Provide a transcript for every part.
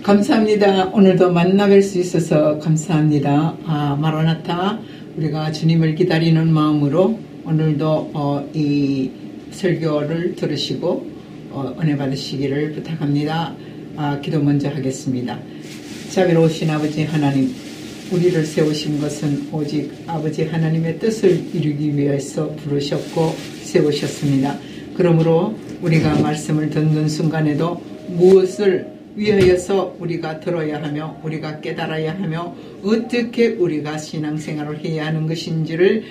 감사합니다. 오늘도 만나뵐 수 있어서 감사합니다. 마라나타, 우리가 주님을 기다리는 마음으로 오늘도 이 설교를 들으시고 은혜 받으시기를 부탁합니다. 기도 먼저 하겠습니다. 자비로우신 아버지 하나님, 우리를 세우신 것은 오직 아버지 하나님의 뜻을 이루기 위해서 부르셨고 세우셨습니다. 그러므로 우리가 말씀을 듣는 순간에도 무엇을 위하여서 우리가 들어야 하며 우리가 깨달아야 하며 어떻게 우리가 신앙생활을 해야 하는 것인지를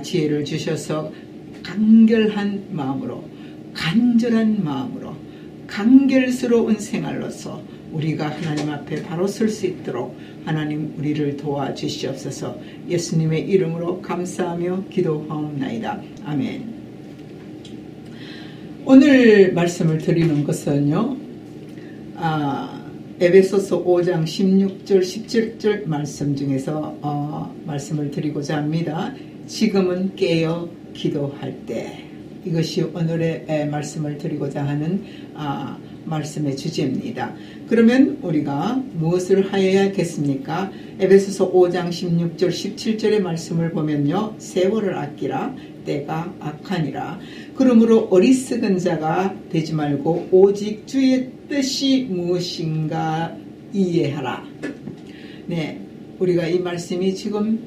지혜를 주셔서 간결한 마음으로, 간절한 마음으로, 간결스러운 생활로서 우리가 하나님 앞에 바로 설 수 있도록 하나님 우리를 도와주시옵소서. 예수님의 이름으로 감사하며 기도하옵나이다. 아멘. 오늘 말씀을 드리는 것은요, 에베소서 5장 16절 17절 말씀 중에서 말씀을 드리고자 합니다. 지금은 깨어 기도할 때. 이것이 오늘의 말씀을 드리고자 하는 말씀의 주제입니다. 그러면 우리가 무엇을 하여야겠습니까? 에베소서 5장 16절 17절의 말씀을 보면요, 세월을 아끼라, 때가 악하니라. 그러므로 어리석은 자가 되지 말고 오직 주의 뜻이 무엇인가 이해하라. 네, 우리가 이 말씀이 지금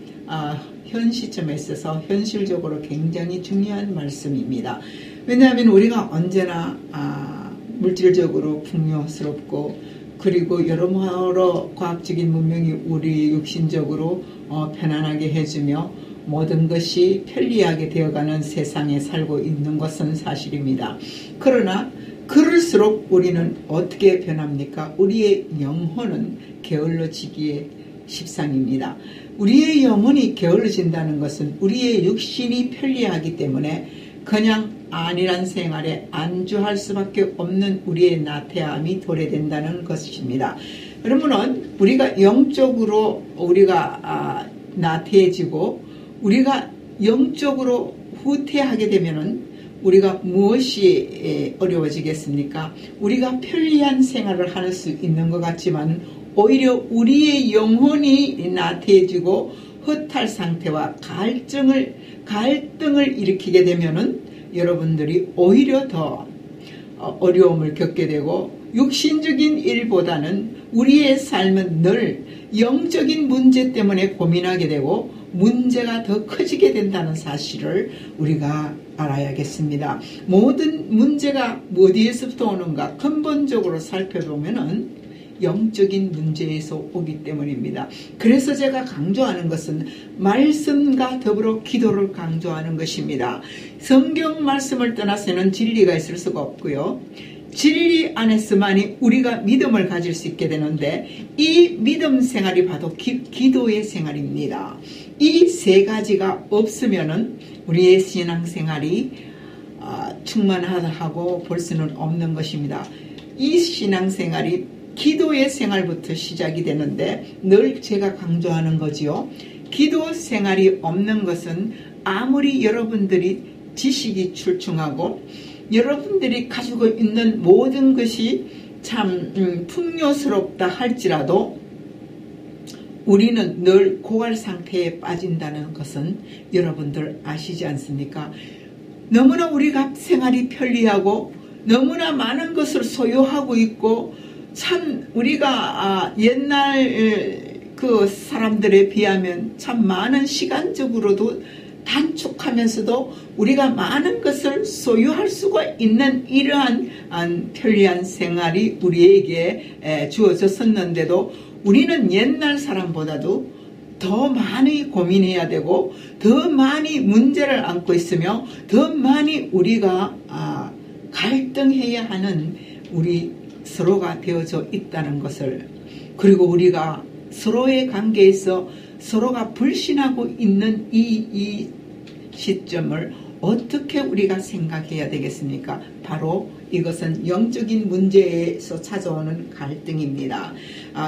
현 시점에 있어서 현실적으로 굉장히 중요한 말씀입니다. 왜냐하면 우리가 언제나 물질적으로 풍요스럽고, 그리고 여러모로 과학적인 문명이 우리 육신적으로 편안하게 해주며 모든 것이 편리하게 되어가는 세상에 살고 있는 것은 사실입니다. 그러나 그럴수록 우리는 어떻게 변합니까? 우리의 영혼은 게을러지기에 십상입니다. 우리의 영혼이 게을러진다는 것은 우리의 육신이 편리하기 때문에 그냥 안일한 생활에 안주할 수밖에 없는 우리의 나태함이 도래된다는 것입니다. 그러면 우리가 영적으로 우리가 나태해지고 우리가 영적으로 후퇴하게 되면은 우리가 무엇이 어려워지겠습니까? 우리가 편리한 생활을 할 수 있는 것 같지만 오히려 우리의 영혼이 나태해지고 허탈 상태와 갈등을 일으키게 되면은 여러분들이 오히려 더 어려움을 겪게 되고, 육신적인 일보다는 우리의 삶은 늘 영적인 문제 때문에 고민하게 되고 문제가 더 커지게 된다는 사실을 우리가 알아야겠습니다. 모든 문제가 어디에서부터 오는가 근본적으로 살펴보면은 영적인 문제에서 오기 때문입니다. 그래서 제가 강조하는 것은 말씀과 더불어 기도를 강조하는 것입니다. 성경 말씀을 떠나서는 진리가 있을 수가 없고요. 진리 안에서만이 우리가 믿음을 가질 수 있게 되는데, 이 믿음 생활이 바로 기도의 생활입니다. 이 세 가지가 없으면은 우리의 신앙생활이 충만하다고 볼 수는 없는 것입니다. 이 신앙생활이 기도의 생활부터 시작이 되는데 늘 제가 강조하는 거지요. 기도 생활이 없는 것은 아무리 여러분들이 지식이 출중하고 여러분들이 가지고 있는 모든 것이 참 풍요스럽다 할지라도 우리는 늘 고갈 상태에 빠진다는 것은 여러분들 아시지 않습니까? 너무나 우리가 생활이 편리하고 너무나 많은 것을 소유하고 있고, 참 우리가 옛날 그 사람들에 비하면 참 많은 시간적으로도 단축하면서도 우리가 많은 것을 소유할 수가 있는 이러한 편리한 생활이 우리에게 주어졌었는데도 우리는 옛날 사람보다도 더 많이 고민해야 되고 더 많이 문제를 안고 있으며 더 많이 우리가 갈등해야 하는 우리 서로가 되어져 있다는 것을, 그리고 우리가 서로의 관계에서 서로가 불신하고 있는 이 시점을 어떻게 우리가 생각해야 되겠습니까? 바로 이것은 영적인 문제에서 찾아오는 갈등입니다.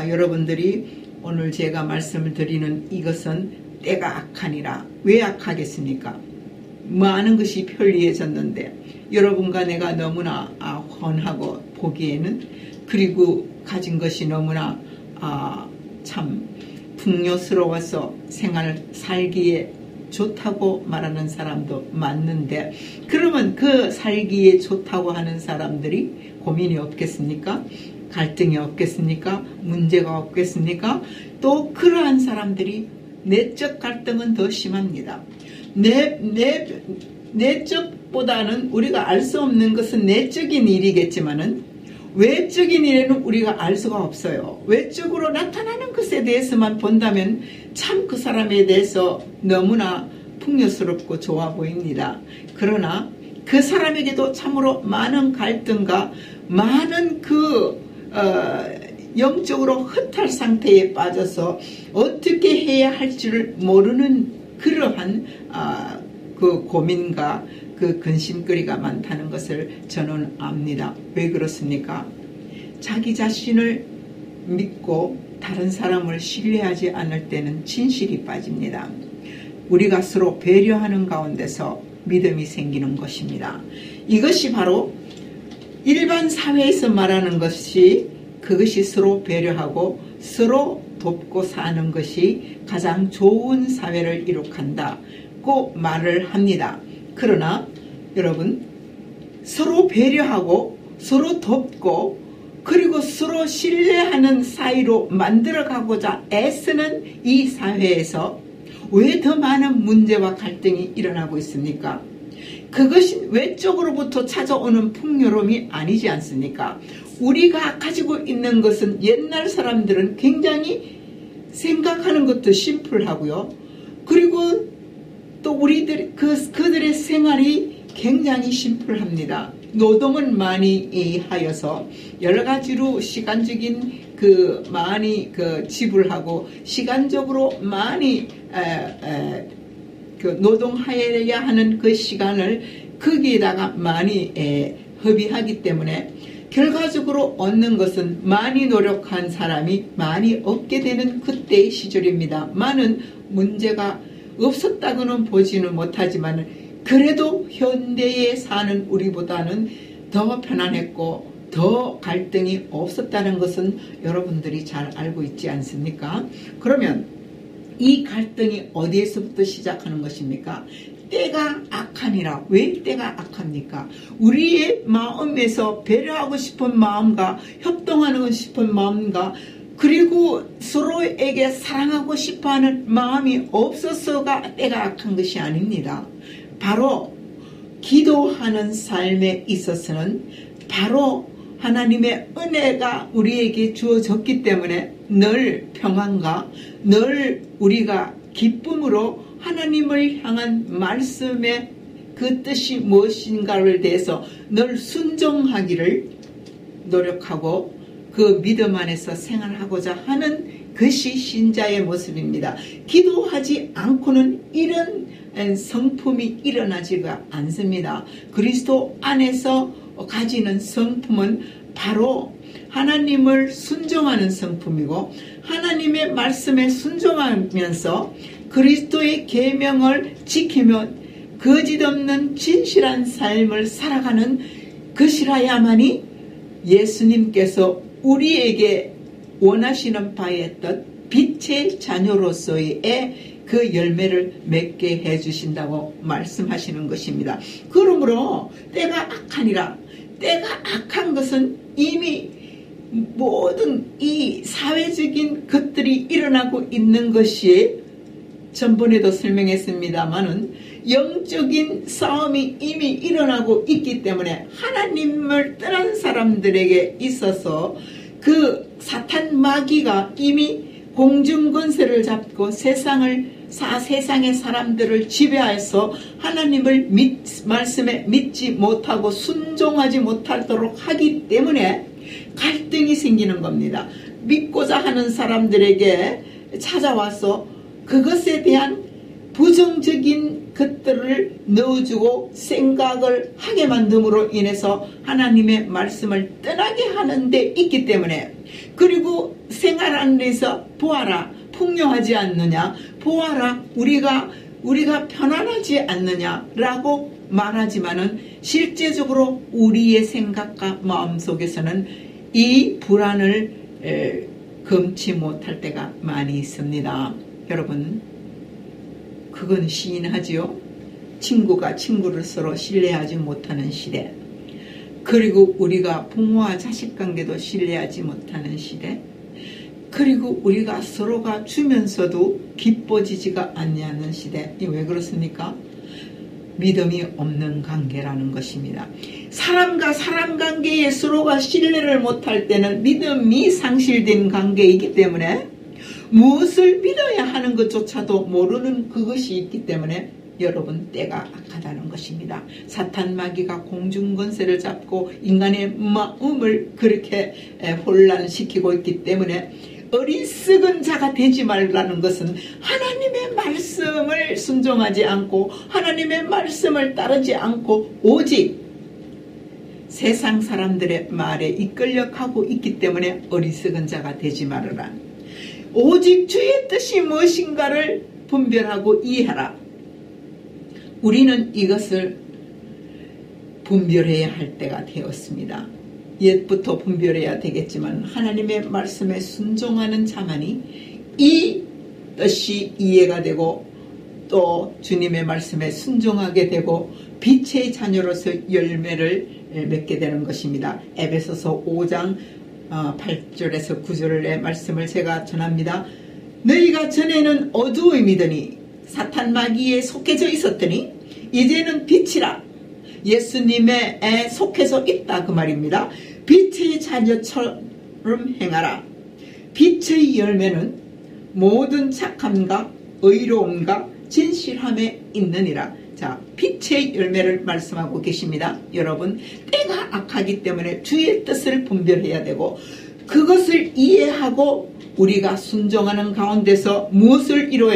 여러분들이 오늘 제가 말씀을 드리는 이것은 때가 악하니라. 왜 악하겠습니까? 많은 것이 편리해졌는데 여러분과 내가 너무나 훤하고 보기에는, 그리고 가진 것이 너무나 참 풍요스러워서 살기에 좋다고 말하는 사람도 많는데, 그러면 그 살기에 좋다고 하는 사람들이 고민이 없겠습니까? 갈등이 없겠습니까? 문제가 없겠습니까? 또 그러한 사람들이 내적 갈등은 더 심합니다. 내적보다는 우리가 알 수 없는 것은 내적인 일이겠지만은 외적인 일에는 우리가 알 수가 없어요. 외적으로 나타나는 것에 대해서만 본다면 참 그 사람에 대해서 너무나 풍요스럽고 좋아 보입니다. 그러나 그 사람에게도 참으로 많은 갈등과 많은 영적으로 흩할 상태에 빠져서 어떻게 해야 할지를 모르는 그러한 그 고민과 그 근심거리가 많다는 것을 저는 압니다. 왜 그렇습니까? 자기 자신을 믿고 다른 사람을 신뢰하지 않을 때는 진실이 빠집니다. 우리가 서로 배려하는 가운데서 믿음이 생기는 것입니다. 이것이 바로 일반 사회에서 말하는 것이, 그것이 서로 배려하고 서로 돕고 사는 것이 가장 좋은 사회를 이룩한다고 말을 합니다. 그러나 여러분, 서로 배려하고 서로 돕고 그리고 서로 신뢰하는 사이로 만들어가고자 애쓰는 이 사회에서 왜 더 많은 문제와 갈등이 일어나고 있습니까? 그것이 외적으로부터 찾아오는 풍요로움이 아니지 않습니까? 우리가 가지고 있는 것은 옛날 사람들은 굉장히 생각하는 것도 심플하고요. 그리고 또 그들의 생활이 굉장히 심플합니다. 노동은 많이 하여서 여러 가지로 시간적인 많이 지불하고 시간적으로 많이 노동해야 하는 그 시간을 거기에다가 많이 허비하기 때문에 결과적으로 얻는 것은 많이 노력한 사람이 많이 얻게 되는 그때의 시절입니다. 많은 문제가 없었다고는 보지는 못하지만 그래도 현대에 사는 우리보다는 더 편안했고 더 갈등이 없었다는 것은 여러분들이 잘 알고 있지 않습니까? 그러면 이 갈등이 어디에서부터 시작하는 것입니까? 때가 악하니라. 왜 때가 악합니까? 우리의 마음에서 배려하고 싶은 마음과 협동하고 싶은 마음과 그리고 서로에게 사랑하고 싶어하는 마음이 없어서가 때가 악한 것이 아닙니다. 바로 기도하는 삶에 있어서는 바로 하나님의 은혜가 우리에게 주어졌기 때문에 늘 평안과 늘 우리가 기쁨으로 하나님을 향한 말씀의 그 뜻이 무엇인가를 대해서 늘 순종하기를 노력하고 그 믿음 안에서 생활하고자 하는 것이 신자의 모습입니다. 기도하지 않고는 이런 성품이 일어나지가 않습니다. 그리스도 안에서 가지는 성품은 바로 하나님을 순종하는 성품이고 하나님의 말씀에 순종하면서 그리스도의 계명을 지키며 거짓없는 진실한 삶을 살아가는 것이라야만이 예수님께서 우리에게 원하시는 바의 뜻 빛의 자녀로서의 그 열매를 맺게 해주신다고 말씀하시는 것입니다. 그러므로 때가 악하니라. 때가 악한 것은 이미 모든 이 사회적인 것들이 일어나고 있는 것이 전번에도 설명했습니다마는 영적인 싸움이 이미 일어나고 있기 때문에 하나님을 떠난 사람들에게 있어서 그 사탄 마귀가 이미 공중권세를 잡고 세상의 사람들을 지배해서 하나님을 말씀에 믿지 못하고 순종하지 못하도록 하기 때문에 갈등이 생기는 겁니다. 믿고자 하는 사람들에게 찾아와서 그것에 대한 부정적인 것들을 넣어주고 생각을 하게 만듦으로 인해서 하나님의 말씀을 떠나게 하는 데 있기 때문에 그리고 생활 안에서 보아라 풍요하지 않느냐 보아라 우리가 편안하지 않느냐라고 말하지만은 실제적으로 우리의 생각과 마음속에서는 이 불안을 금치 못할 때가 많이 있습니다. 여러분, 그건 시인하지요. 친구가 친구를 서로 신뢰하지 못하는 시대, 그리고 우리가 부모와 자식 관계도 신뢰하지 못하는 시대, 그리고 우리가 서로가 주면서도 기뻐지지가 않는 시대. 이 왜 그렇습니까? 믿음이 없는 관계라는 것입니다. 사람과 사람 관계에 서로가 신뢰를 못할 때는 믿음이 상실된 관계이기 때문에 무엇을 믿어야 하는 것조차도 모르는 그것이 있기 때문에 여러분, 때가 악하다는 것입니다. 사탄 마귀가 공중권세를 잡고 인간의 마음을 그렇게 혼란시키고 있기 때문에 어리석은 자가 되지 말라는 것은 하나님의 말씀을 순종하지 않고 하나님의 말씀을 따르지 않고 오직 세상 사람들의 말에 이끌려 가고 있기 때문에 어리석은 자가 되지 말아라. 오직 주의 뜻이 무엇인가를 분별하고 이해하라. 우리는 이것을 분별해야 할 때가 되었습니다. 옛부터 분별해야 되겠지만 하나님의 말씀에 순종하는 자만이 이 뜻이 이해가 되고 또 주님의 말씀에 순종하게 되고 빛의 자녀로서 열매를 맺게 되는 것입니다. 에베소서 5장 8절에서 9절의 말씀을 제가 전합니다. 너희가 전에는 어두움이 믿으니 사탄 마귀에 속해져 있었더니 이제는 빛이라 예수님에 속해서 있다 그 말입니다. 빛의 자녀처럼 행하라. 빛의 열매는 모든 착함과 의로움과 진실함에 있느니라. 자, 빛의 열매를 말씀하고 계십니다. 여러분, 때가 악하기 때문에 주의 뜻을 분별해야 되고 그것을 이해하고 우리가 순종하는 가운데서 무엇을 이루어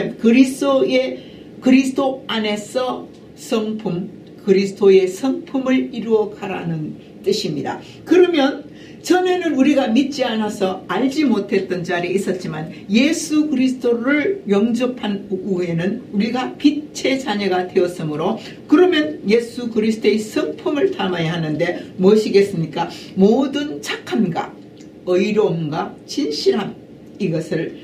그리스도 안에서 성품, 그리스도의 성품을 이루어 가라는 뜻입니다. 그러면 전에는 우리가 믿지 않아서 알지 못했던 자리에 있었지만 예수 그리스도를 영접한 후에는 우리가 빛의 자녀가 되었으므로 그러면 예수 그리스도의 성품을 담아야 하는데 무엇이겠습니까? 모든 착함과 의로움과 진실함, 이것을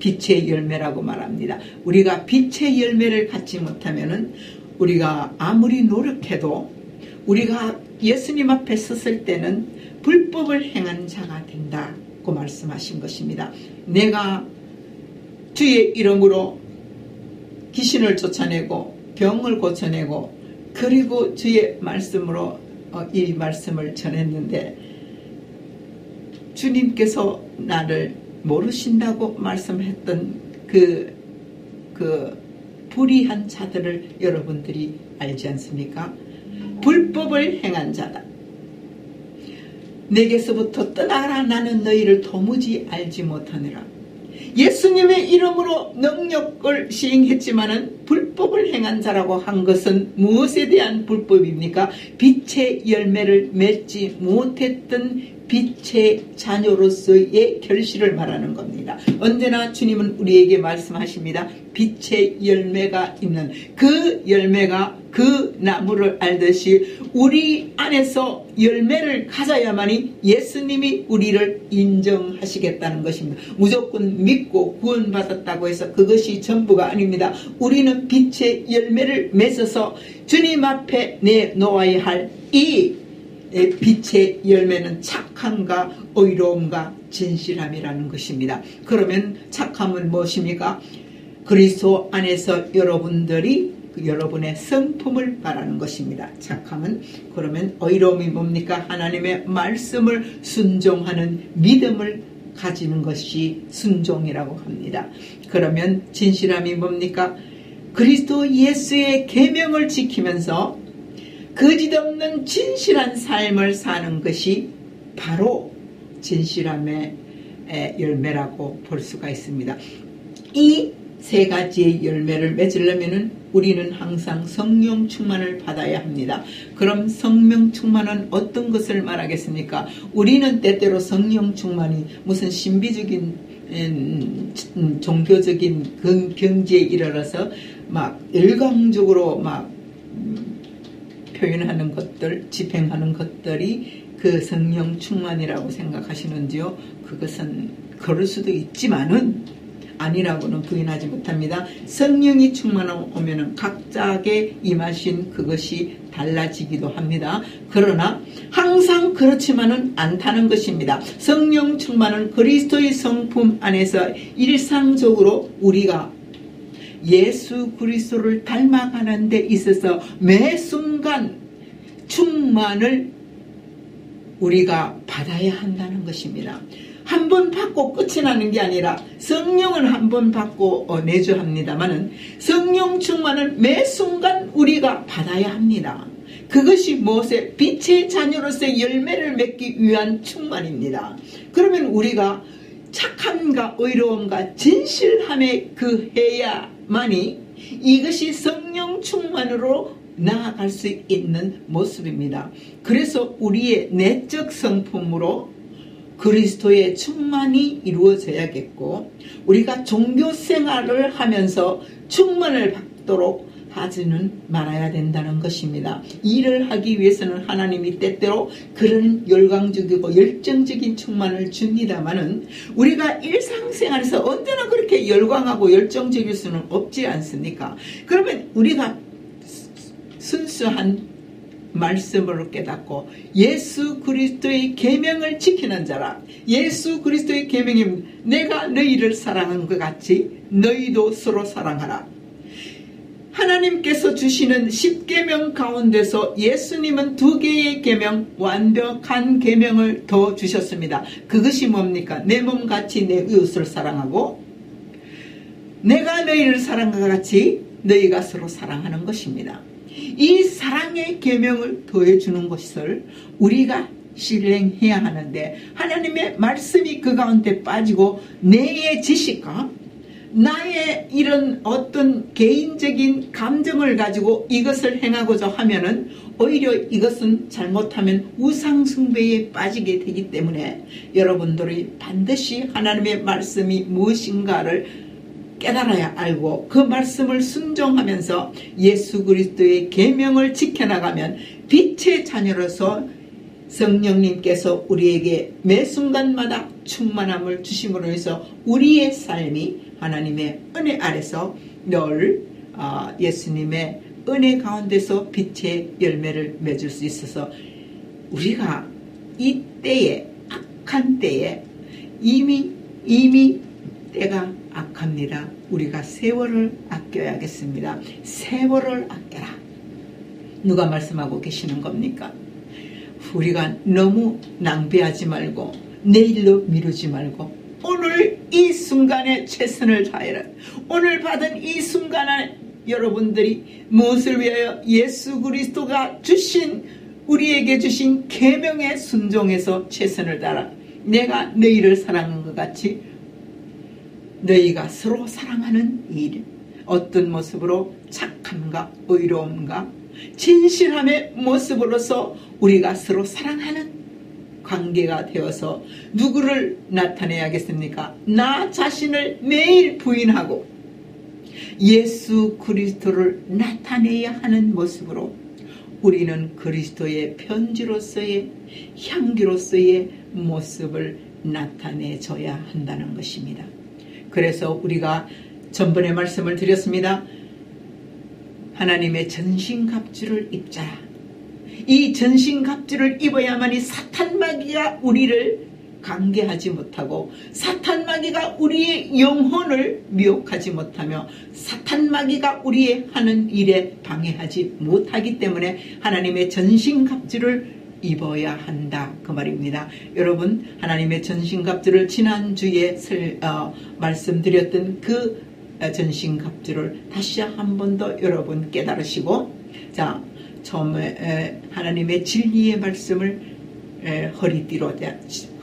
빛의 열매라고 말합니다. 우리가 빛의 열매를 갖지 못하면은 우리가 아무리 노력해도 우리가 예수님 앞에 섰을 때는 불법을 행한 자가 된다고 말씀하신 것입니다. 내가 주의 이름으로 귀신을 쫓아내고 병을 고쳐내고 그리고 주의 말씀으로 이 말씀을 전했는데 주님께서 나를 모르신다고 말씀했던 그 불의한 자들을 여러분들이 알지 않습니까? 불법을 행한 자다. 내게서부터 떠나라. 나는 너희를 도무지 알지 못하느라. 예수님의 이름으로 능력을 시행했지만은 불법을 행한 자라고 한 것은 무엇에 대한 불법입니까? 빛의 열매를 맺지 못했던 빛의 자녀로서의 결실을 말하는 겁니다. 언제나 주님은 우리에게 말씀하십니다. 빛의 열매가 있는 그 열매가 그 나무를 알듯이 우리 안에서 열매를 가져야만이 예수님이 우리를 인정하시겠다는 것입니다. 무조건 믿고 구원받았다고 해서 그것이 전부가 아닙니다. 우리는 빛의 열매를 맺어서 주님 앞에 내놓아야 할 이 빛의 열매는 착함과 의로움과 진실함이라는 것입니다. 그러면 착함은 무엇입니까? 그리스도 안에서 여러분들이 여러분의 성품을 말하는 것입니다. 착함은 그러면 의로움이 뭡니까? 하나님의 말씀을 순종하는 믿음을 가지는 것이 순종이라고 합니다. 그러면 진실함이 뭡니까? 그리스도 예수의 계명을 지키면서 거짓없는 진실한 삶을 사는 것이 바로 진실함의 열매라고 볼 수가 있습니다. 이 세 가지의 열매를 맺으려면 우리는 항상 성령 충만을 받아야 합니다. 그럼 성령 충만은 어떤 것을 말하겠습니까? 우리는 때때로 성령 충만이 무슨 신비적인 종교적인 경지에 이르러서 막 일광적으로 막 표현하는 것들, 집행하는 것들이 그 성령 충만이라고 생각하시는지요? 그것은 그럴 수도 있지만은 아니라고는 부인하지 못합니다. 성령이 충만하면 각자에게 임하신 그것이 달라지기도 합니다. 그러나 항상 그렇지만은 않다는 것입니다. 성령 충만은 그리스도의 성품 안에서 일상적으로 우리가 예수 그리스도를 닮아가는 데 있어서 매 순간 충만을 우리가 받아야 한다는 것입니다. 한 번 받고 끝이 나는 게 아니라 성령은 한 번 받고 내주합니다만은 성령 충만을 매 순간 우리가 받아야 합니다. 그것이 무엇에 빛의 자녀로서의 열매를 맺기 위한 충만입니다. 그러면 우리가 착함과 의로움과 진실함에 그 해야만이 이것이 성령 충만으로 나아갈 수 있는 모습입니다. 그래서 우리의 내적 성품으로 그리스도의 충만이 이루어져야겠고 우리가 종교생활을 하면서 충만을 받도록 하지는 말아야 된다는 것입니다. 일을 하기 위해서는 하나님이 때때로 그런 열광적이고 열정적인 충만을 줍니다마는 우리가 일상생활에서 언제나 그렇게 열광하고 열정적일 수는 없지 않습니까? 그러면 우리가 순수한 말씀으로 깨닫고 예수 그리스도의 계명을 지키는 자라. 예수 그리스도의 계명이 내가 너희를 사랑한 것 같이 너희도 서로 사랑하라. 하나님께서 주시는 10계명 가운데서 예수님은 2개의 계명, 완벽한 계명을 더 주셨습니다. 그것이 뭡니까? 내 몸같이 내 이웃을 사랑하고 내가 너희를 사랑한 것 같이 너희가 서로 사랑하는 것입니다. 이 사랑의 계명을 더해주는 것을 우리가 실행해야 하는데 하나님의 말씀이 그 가운데 빠지고 내의 지식과 나의 이런 어떤 개인적인 감정을 가지고 이것을 행하고자 하면은 오히려 이것은 잘못하면 우상숭배에 빠지게 되기 때문에 여러분들이 반드시 하나님의 말씀이 무엇인가를 깨달아야 알고 그 말씀을 순종하면서 예수 그리스도의 계명을 지켜나가면 빛의 자녀로서 성령님께서 우리에게 매 순간마다 충만함을 주심으로 해서 우리의 삶이 하나님의 은혜 아래서 늘 예수님의 은혜 가운데서 빛의 열매를 맺을 수 있어서 우리가 이 때에 악한 때에 이미 때가 악합니다. 우리가 세월을 아껴야겠습니다. 세월을 아껴라. 누가 말씀하고 계시는 겁니까? 우리가 너무 낭비하지 말고 내일로 미루지 말고 오늘 이 순간에 최선을 다해라. 오늘 받은 이 순간에 여러분들이 무엇을 위하여 예수 그리스도가 주신 우리에게 주신 계명에 순종해서 최선을 다하라. 내가 너희를 사랑한 것 같이 너희가 서로 사랑하는 일, 어떤 모습으로 착함과 의로움과 진실함의 모습으로서 우리가 서로 사랑하는 관계가 되어서 누구를 나타내야겠습니까? 나 자신을 매일 부인하고 예수 그리스도를 나타내야 하는 모습으로 우리는 그리스도의 편지로서의 향기로서의 모습을 나타내줘야 한다는 것입니다. 그래서 우리가 전번에 말씀을 드렸습니다. 하나님의 전신갑주를 입자라. 이 전신갑주를 입어야만이 사탄마귀가 우리를 관계하지 못하고 사탄마귀가 우리의 영혼을 미혹하지 못하며 사탄마귀가 우리의 하는 일에 방해하지 못하기 때문에 하나님의 전신갑주를 입어야 한다 그 말입니다. 여러분 하나님의 전신갑주를 지난주에 말씀드렸던 그 전신갑주를 다시 한 번 더 여러분 깨달으시고 자 처음에 하나님의 진리의 말씀을 허리띠로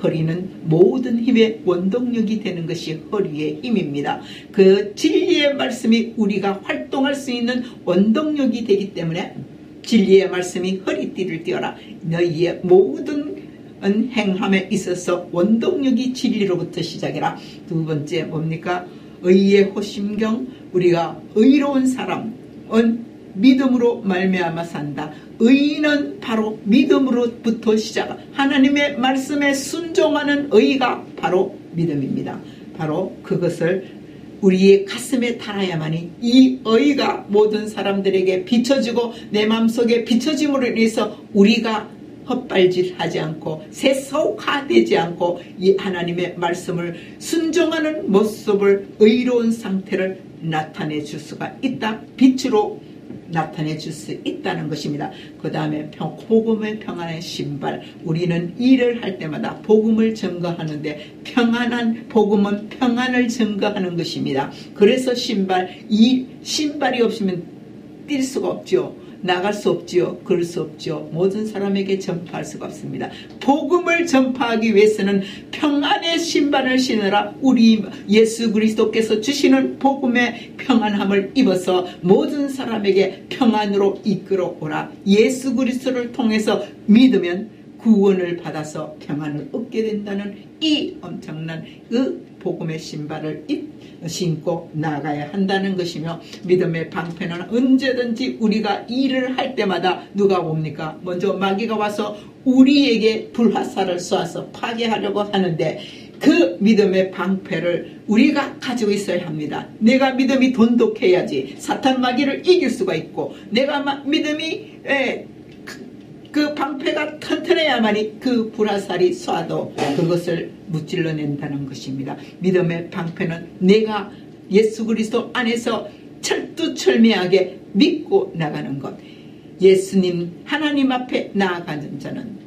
허리는 모든 힘의 원동력이 되는 것이 허리의 힘입니다. 그 진리의 말씀이 우리가 활동할 수 있는 원동력이 되기 때문에 진리의 말씀이 허리띠를 띄어라. 너희의 모든 행함에 있어서 원동력이 진리로부터 시작해라. 두 번째 뭡니까? 의의 호심경. 우리가 의로운 사람은 믿음으로 말미암아 산다. 의인은 바로 믿음으로부터 시작. 하나님의 말씀에 순종하는 의가 바로 믿음입니다. 바로 그것을 우리의 가슴에 달아야만이 이 의가 모든 사람들에게 비춰지고 내 마음속에 비춰짐으로 인해서 우리가 헛발질하지 않고 세속화되지 않고 이 하나님의 말씀을 순종하는 모습을 의로운 상태를 나타내 줄 수가 있다. 빛으로 나타내 줄 수 있다는 것입니다. 그 다음에 복음의 평안의 신발. 우리는 일을 할 때마다 복음을 증거하는데 평안한 복음은 평안을 증거하는 것입니다. 그래서 이 신발이 없으면 뛸 수가 없죠. 나갈 수 없지요. 그럴 수 없죠. 모든 사람에게 전파할 수가 없습니다. 복음을 전파하기 위해서는 평안의 신발을 신으라. 우리 예수 그리스도께서 주시는 복음의 평안함을 입어서 모든 사람에게 평안으로 이끌어오라. 예수 그리스도를 통해서 믿으면 구원을 받아서 평안을 얻게 된다는 이 엄청난 복음의 신발을 신고 나가야 한다는 것이며, 믿음의 방패는 언제든지 우리가 일을 할 때마다 누가 옵니까? 먼저 마귀가 와서 우리에게 불화살을 쏘아서 파괴하려고 하는데 그 믿음의 방패를 우리가 가지고 있어야 합니다. 내가 믿음이 돈독해야지 사탄 마귀를 이길 수가 있고, 내가 믿음이 그 방패가 튼튼해야만이 그 불화살이 쏴도 그것을 무찔러낸다는 것입니다. 믿음의 방패는 내가 예수 그리스도 안에서 철두철미하게 믿고 나가는 것. 예수님 하나님 앞에 나아가는 자는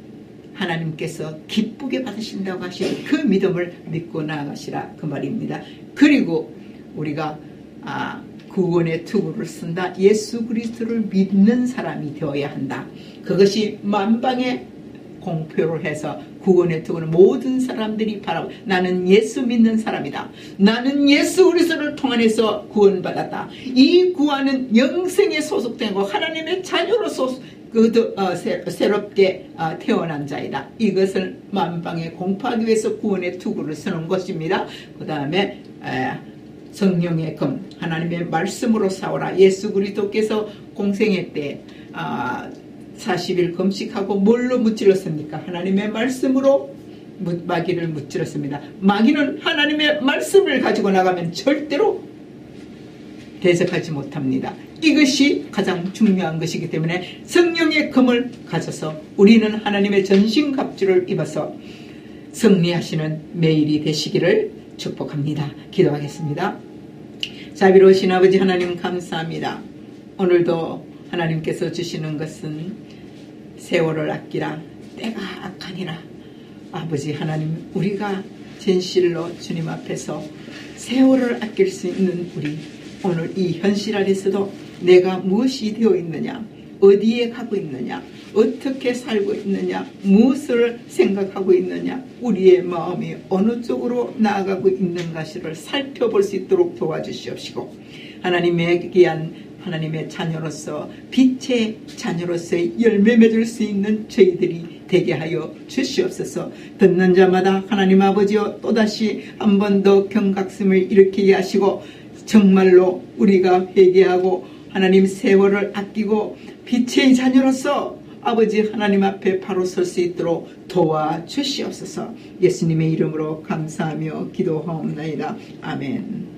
하나님께서 기쁘게 받으신다고 하시는 그 믿음을 믿고 나아가시라, 그 말입니다. 그리고 우리가 구원의 투구를 쓴다. 예수 그리스도를 믿는 사람이 되어야 한다. 그것이 만방에 공표를 해서 구원의 투구는 모든 사람들이 바라고, 나는 예수 믿는 사람이다. 나는 예수 그리스도를 통해서 구원받았다. 이 구원은 영생에 소속되고 하나님의 자녀로 새롭게 태어난 자이다. 이것을 만방에 공포하기 위해서 구원의 투구를 쓰는 것입니다. 그 다음에 성령의 금, 하나님의 말씀으로 싸우라. 예수 그리스도께서 공생애 때 40일 금식하고 뭘로 무찔렀습니까? 하나님의 말씀으로 마귀를 무찔렀습니다. 마귀는 하나님의 말씀을 가지고 나가면 절대로 대적하지 못합니다. 이것이 가장 중요한 것이기 때문에 성령의 금을 가져서 우리는 하나님의 전신갑주를 입어서 승리하시는 매일이 되시기를 축복합니다. 기도하겠습니다. 자비로우신 아버지 하나님 감사합니다. 오늘도 하나님께서 주시는 것은 세월을 아끼라, 때가 악하니라. 아버지 하나님, 우리가 진실로 주님 앞에서 세월을 아낄 수 있는 우리, 오늘 이 현실 안에서도 내가 무엇이 되어 있느냐, 어디에 가고 있느냐, 어떻게 살고 있느냐, 무엇을 생각하고 있느냐, 우리의 마음이 어느 쪽으로 나아가고 있는가를 살펴볼 수 있도록 도와주시옵시고, 하나님의 귀한 하나님의 자녀로서 빛의 자녀로서 열매 맺을 수 있는 저희들이 되게 하여 주시옵소서. 듣는 자마다 하나님 아버지여 또다시 한 번 더 경각심을 일으키게 하시고, 정말로 우리가 회개하고 하나님 세월을 아끼고 빛의 자녀로서 아버지 하나님 앞에 바로 설 수 있도록 도와주시옵소서. 예수님의 이름으로 감사하며 기도하옵나이다. 아멘.